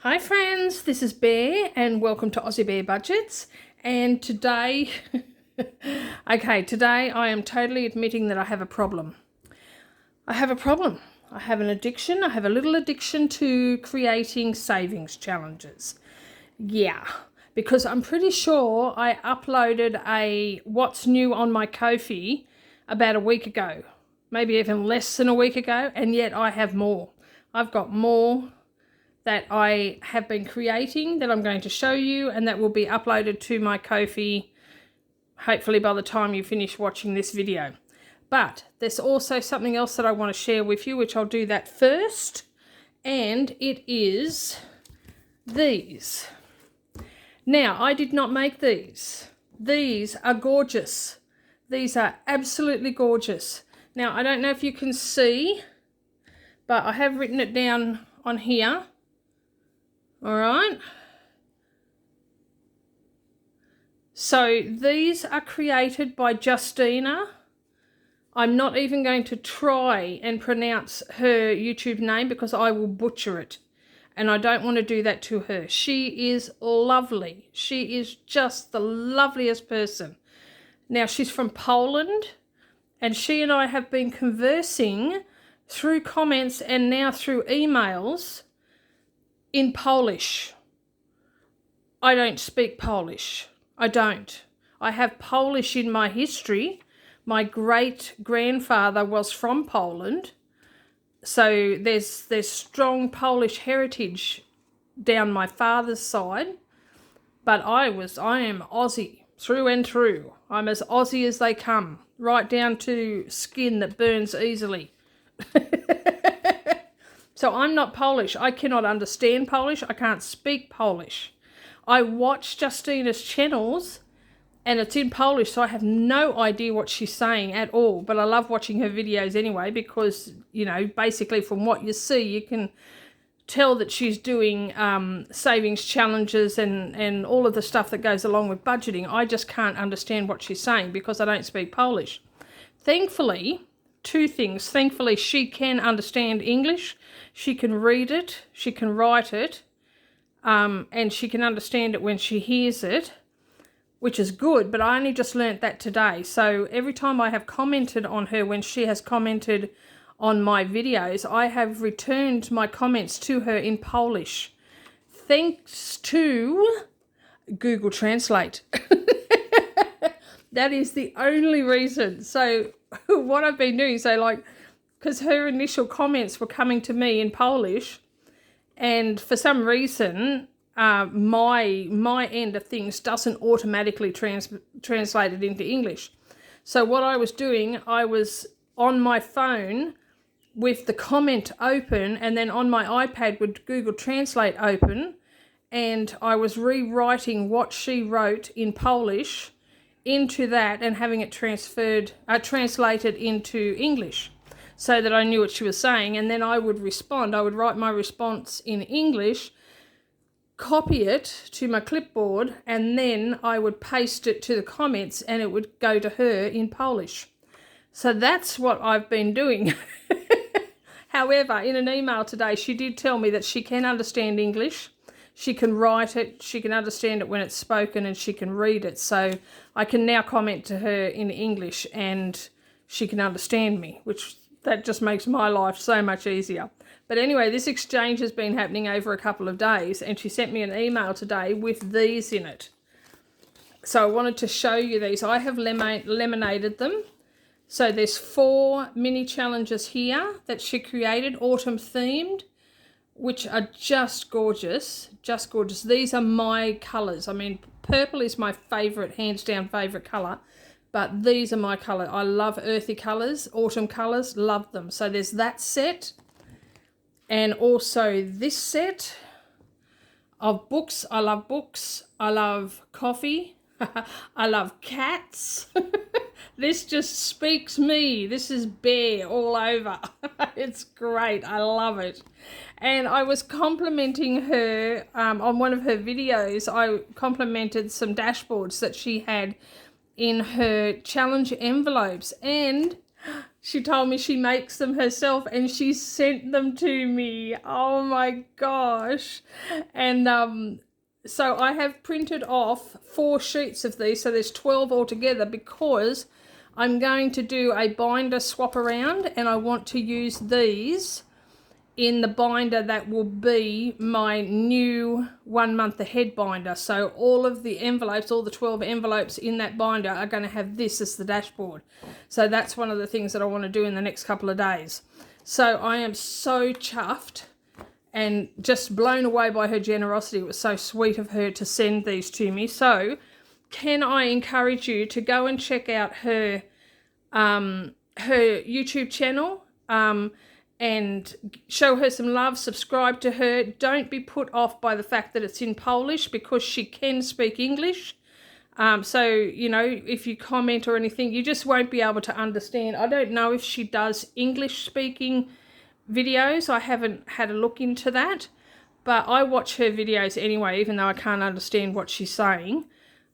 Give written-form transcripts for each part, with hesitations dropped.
Hi friends, this is Bear and welcome to Aussiebearbudgets. And today, today I am totally admitting that I have a problem. I have an addiction. I have a little addiction to creating savings challenges. Yeah, because I'm pretty sure I uploaded a what's new on my Ko-fi about a week ago, maybe even less than a week ago, and yet I have more. I've got more that I have been creating that I'm going to show you, and that will be uploaded to my Ko-fi hopefully by the time you finish watching this video. But there's also something else that I want to share with you, which I'll do that first, and it is these. Now, I did not make these. These are gorgeous. These are absolutely gorgeous. Now, I don't know if you can see, but I have written it down on here. All right. So these are created by Justina. I'm not even going to try and pronounce her YouTube name because I will butcher it. And I don't want to do that to her. She is lovely. She is just the loveliest person. Now, she's from Poland, and she and I have been conversing through comments and now through emails in Polish. I don't speak Polish. I don't. I have Polish in my history. My great-grandfather was from Poland. So there's strong Polish heritage down my father's side. But I am Aussie through and through. I'm as Aussie as they come, right down to skin that burns easily. So I'm not Polish. I cannot understand Polish. I can't speak Polish. I watch Justina's channels and it's in Polish, so I have no idea what she's saying at all. But I love watching her videos anyway because, you know, basically from what you see, you can tell that she's doing savings challenges and all of the stuff that goes along with budgeting. I just can't understand what she's saying because I don't speak Polish. Thankfully, two things. Thankfully, she can understand English. She can read it. She can write it. And she can understand it when she hears it, which is good. But I only just learnt that today. So every time I have commented on her, when she has commented on my videos, I have returned my comments to her in Polish. Thanks to Google Translate. That is the only reason. So what I've been doing, because her initial comments were coming to me in Polish, and for some reason, my end of things doesn't automatically translate it into English. So what I was doing, I was on my phone with the comment open, and then on my iPad with Google Translate open, and I was rewriting what she wrote in Polish into that and having it translated into English so that I knew what she was saying. And then I would respond. I would write my response in English, copy it to my clipboard, and then I would paste it to the comments and it would go to her in Polish. So that's what I've been doing. However, in an email today, she did tell me that she can understand English. She can write it, she can understand it when it's spoken, and she can read it. So I can now comment to her in English and she can understand me, which that just makes my life so much easier. But anyway, this exchange has been happening over a couple of days, and she sent me an email today with these in it. So I wanted to show you these. I have laminated them. So there's 4 mini challenges here that she created, autumn themed, which are just gorgeous, just gorgeous. These are my colours. I mean, purple is my favourite, hands down favourite colour, but these are my colour. I love earthy colours, autumn colours, love them. So there's that set, and also this set of books. I love books. I love coffee. I love cats. This just speaks me. This is Bear all over. It's great. I love it. And I was complimenting her on one of her videos. I complimented some dashboards that she had in her challenge envelopes. And She told me she makes them herself and she sent them to me. Oh my gosh. And so I have printed off 4 sheets of these, so there's 12 altogether, because I'm going to do a binder swap around, and I want to use these in the binder that will be my new 1 month ahead binder. So all of the envelopes, all the 12 envelopes in that binder are going to have this as the dashboard. So that's one of the things that I want to do in the next couple of days. So I am so chuffed and just blown away by her generosity. It was so sweet of her to send these to me. So can I encourage you to go and check out her YouTube channel, and show her some love, subscribe to her. Don't be put off by the fact that it's in Polish, because she can speak English. So, you know, if you comment or anything, you just won't be able to understand. I don't know if she does English speaking videos. I haven't had a look into that, but I watch her videos anyway, even though I can't understand what she's saying.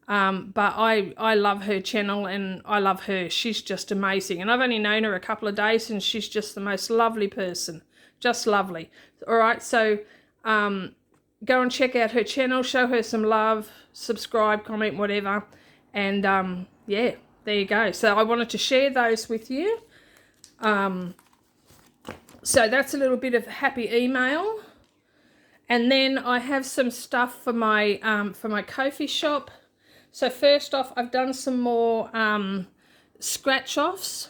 But I love her channel and I love her. She's just amazing. And I've only known her a couple of days and she's just the most lovely person. Just lovely. All right, so go and check out her channel, show her some love, subscribe, comment, whatever. And yeah, there you go. So I wanted to share those with you. So that's a little bit of happy email. And then I have some stuff for my Ko-fi shop. So first off, I've done some more scratch offs.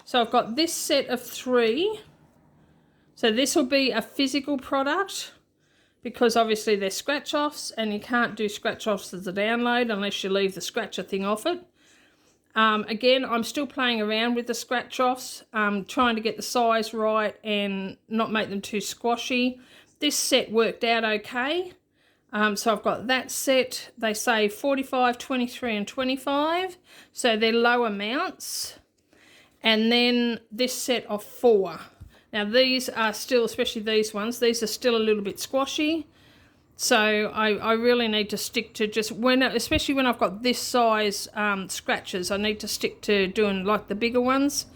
So I've got this set of 3. So this will be a physical product, because obviously they're scratch offs and you can't do scratch offs as a download unless you leave the scratcher thing off it. Again, I'm still playing around with the scratch offs, trying to get the size right and not make them too squashy. This set worked out okay. So I've got that set. They say 45, 23 and 25. So they're low amounts. And then this set of 4. Now these are still, especially these ones, these are still a little bit squashy. So I really need to stick to just, especially when I've got this size scratches, I need to stick to doing like the bigger ones.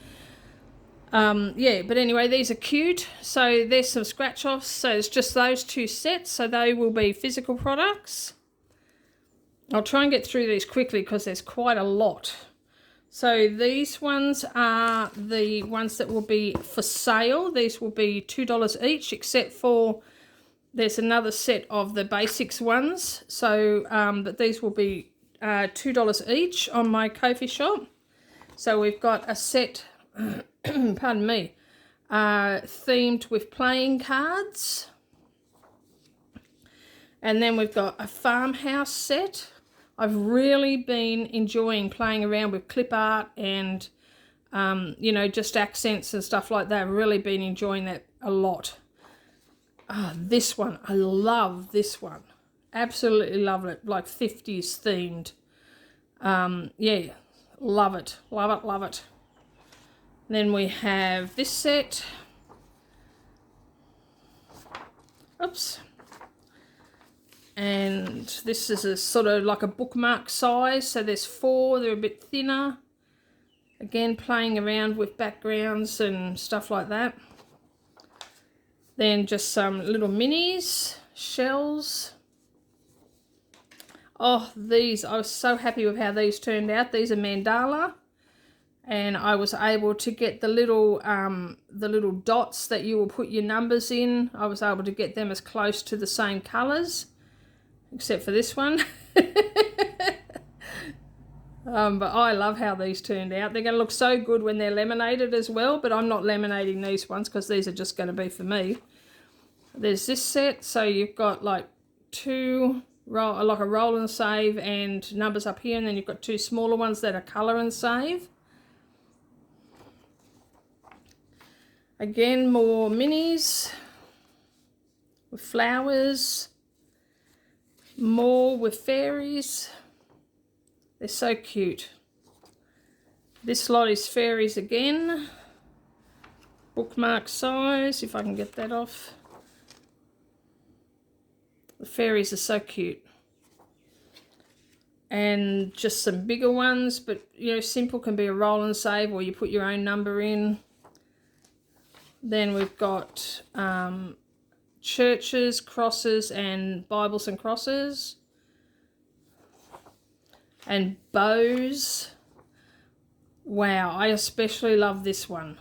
Yeah, but anyway, these are cute. So there's some scratch offs. So it's just those 2 sets. So they will be physical products. I'll try and get through these quickly because there's quite a lot. So these ones are the ones that will be for sale. These will be $2 each, except for there's another set of the basics ones. So, but these will be $2 each on my Ko-fi shop. So we've got a set, pardon me, themed with playing cards. And then we've got a farmhouse set. I've really been enjoying playing around with clip art and, you know, just accents and stuff like that. I've really been enjoying that a lot. This one, I love this one. Absolutely love it, like 50s themed. Yeah, love it, love it, love it. Then we have this set. Oops. And this is a sort of like a bookmark size. So there's 4, they're a bit thinner. Again, playing around with backgrounds and stuff like that. Then just some little minis, shells. Oh, these, I was so happy with how these turned out. These are mandala. And I was able to get the little dots that you will put your numbers in. I was able to get them as close to the same colours, except for this one. But I love how these turned out. They're going to look so good when they're laminated as well, but I'm not laminating these ones because these are just going to be for me. There's this set, so you've got like 2, like a roll and save and numbers up here, and then you've got 2 smaller ones that are colour and save. Again, more minis with flowers, more with fairies. They're so cute. This lot is fairies again. Bookmark size, if I can get that off. The fairies are so cute. and just some bigger ones, but you know, simple can be a roll and save, or you put your own number in. Then we've got churches, crosses, and Bibles and crosses, and bows. Wow, I especially love this one.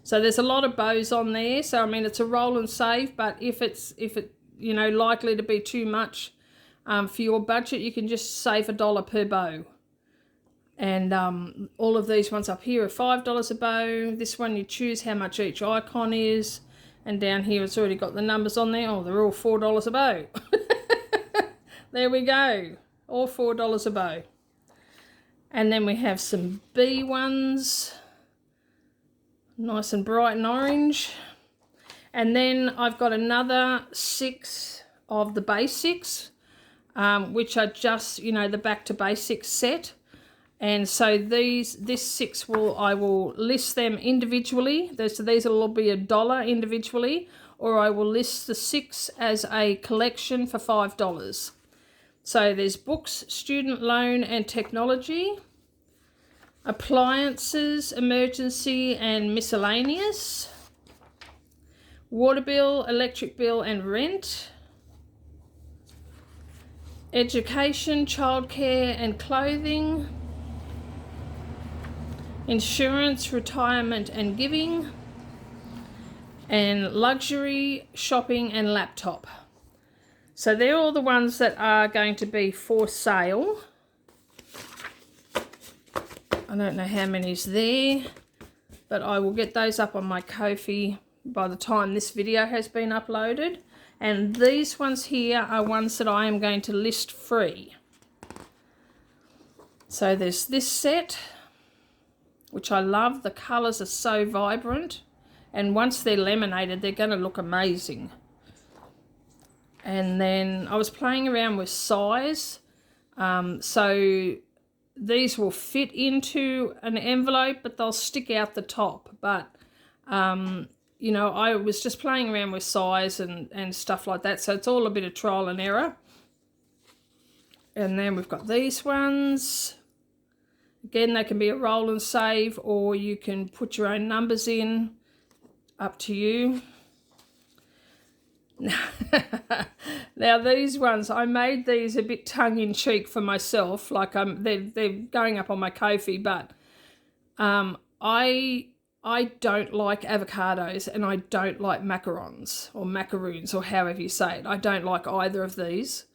So there's a lot of bows on there. So I mean, it's a roll and save, but if it you know, likely to be too much for your budget, you can just save $1 per bow. And all of these ones up here are $5 a bow. This one you choose how much each icon is, and down here it's already got the numbers on there. Oh, they're all $4 a bow. There we go, all $4 a bow. And then we have some B ones, nice and bright and orange. And then I've got another 6 of the basics, which are just, you know, the back to basics set. And so this 6 I will list them individually. So these will all be $1 individually, or I will list the 6 as a collection for $5. So there's books, student loan and technology, appliances, emergency and miscellaneous, water bill, electric bill and rent, education, childcare and clothing, insurance, retirement and giving, and luxury, shopping and laptop. So they're all the ones that are going to be for sale. I don't know how many's there, but I will get those up on my Ko-fi by the time this video has been uploaded. And these ones here are ones that I am going to list free. So there's this set, which I love. The colours are so vibrant, and once they're laminated, they're going to look amazing. And then I was playing around with size, so these will fit into an envelope, but they'll stick out the top. But you know, I was just playing around with size and stuff like that, so it's all a bit of trial and error. And then we've got these ones. Again, they can be a roll and save, or you can put your own numbers in, up to you. Now these ones, I made these a bit tongue-in-cheek for myself, like they're going up on my Ko-fi, but I don't like avocados, and I don't like macarons or macaroons, or however you say it. I don't like either of these,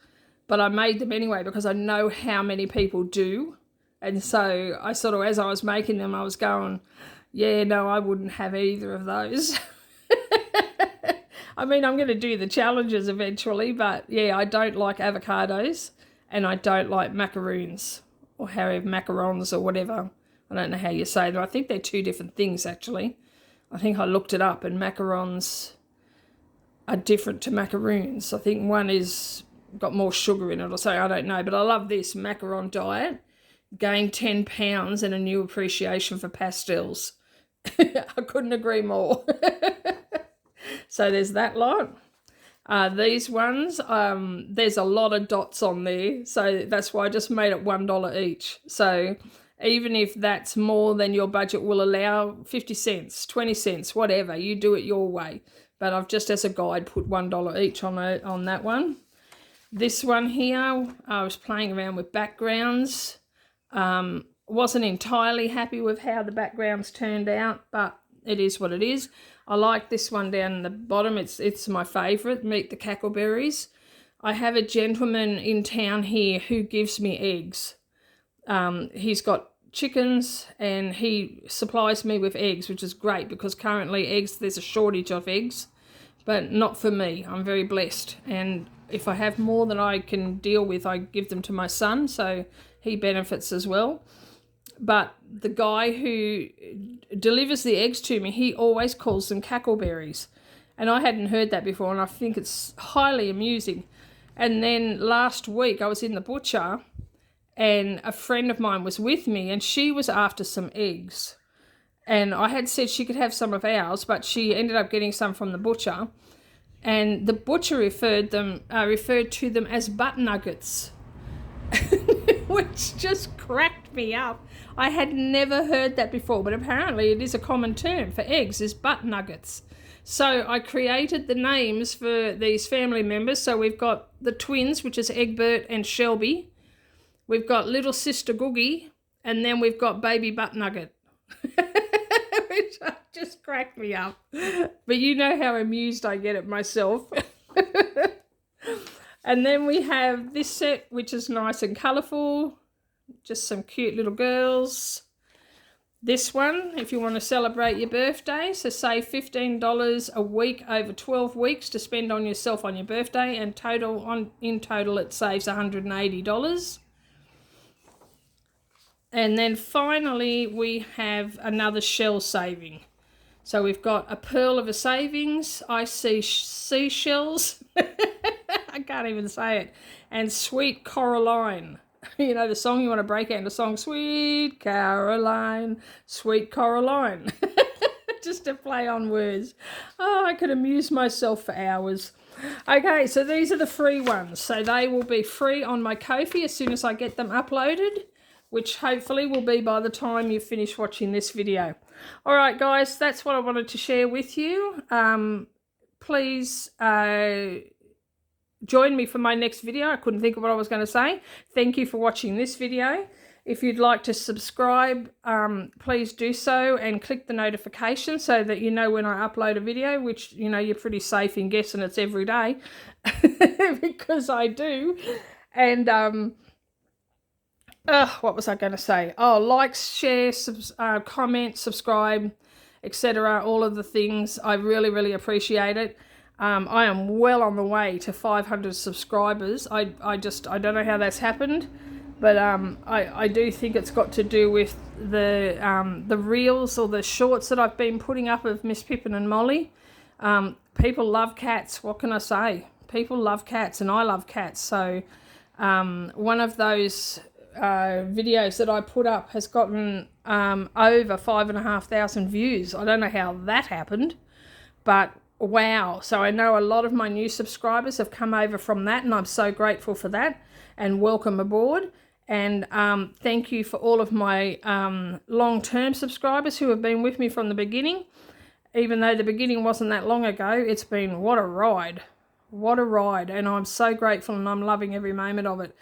but I made them anyway because I know how many people do. And so I sort of, as I was making them, I was going, yeah, no, I wouldn't have either of those. I mean, I'm going to do the challenges eventually, but yeah, I don't like avocados, and I don't like macaroons, or however, macarons or whatever. I don't know how you say them. I think they're two different things, actually. I think I looked it up, and macarons are different to macaroons. I think one is got more sugar in it or something. I don't know, but I love this macaron diet. Gained 10 pounds and a new appreciation for pastels. I couldn't agree more. So there's that lot. These ones, there's a lot of dots on there, so that's why I just made it $1 each. So even if that's more than your budget will allow, 50 cents, 20 cents, whatever, you do it your way. But I've just, as a guide, put $1 each on that one. This one here, I was playing around with backgrounds. Wasn't entirely happy with how the backgrounds turned out, but it is what it is. I like this one down the bottom. It's my favourite, Meet the Cackleberries. I have a gentleman in town here who gives me eggs. He's got chickens, and he supplies me with eggs, which is great because currently there's a shortage of eggs, but not for me. I'm very blessed, and if I have more than I can deal with, I give them to my son, so he benefits as well. But the guy who delivers the eggs to me, he always calls them cackleberries. And I hadn't heard that before, and I think it's highly amusing. And then last week I was in the butcher, and a friend of mine was with me, and she was after some eggs. And I had said she could have some of ours, but she ended up getting some from the butcher. And the butcher referred to them as butt nuggets. which just cracked me up. I had never heard that before, but apparently it is a common term for eggs, is butt nuggets. So I created the names for these family members. So we've got the twins, which is Egbert and Shelby. We've got little sister Googie, and then we've got baby butt nugget. Which just cracked me up. But you know how amused I get at myself. And then we have this set, which is nice and colourful. Just some cute little girls. This one, if you want to celebrate your birthday, so save $15 a week over 12 weeks to spend on yourself on your birthday, and in total it saves $180. And then finally we have another shell saving. So we've got a pearl of a savings, I see seashells, I can't even say it, and Sweet Coraline. You know the song, you want to break out into song, Sweet Caroline, Sweet Coraline. Just to play on words. Oh, I could amuse myself for hours. Okay, so these are the free ones. So they will be free on my Ko-fi as soon as I get them uploaded, which hopefully will be by the time you finish watching this video. All right, guys, that's what I wanted to share with you. Please join me for my next video. I couldn't think of what I was going to say. Thank you for watching this video. If you'd like to subscribe, please do so and click the notification so that you know when I upload a video, which, you know, you're pretty safe in guessing it's every day because I do. And what was I going to say? Oh, like, share, comment, subscribe, etc. All of the things. I really, really appreciate it. I am well on the way to 500 subscribers. I don't know how that's happened, but I do think it's got to do with the reels or the shorts that I've been putting up of Miss Pippin and Molly. People love cats. What can I say? People love cats, and I love cats. So one of those videos that I put up has gotten over 5,500 views. I don't know how that happened, but wow. So I know a lot of my new subscribers have come over from that, and I'm so grateful for that, and welcome aboard. And thank you for all of my long-term subscribers who have been with me from the beginning. Even though the beginning wasn't that long ago, it's been what a ride. What a ride. And I'm so grateful, and I'm loving every moment of it.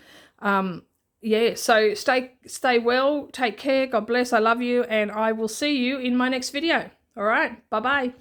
Yeah, so stay well, take care, God bless, I love you, and I will see you in my next video. All right, bye-bye.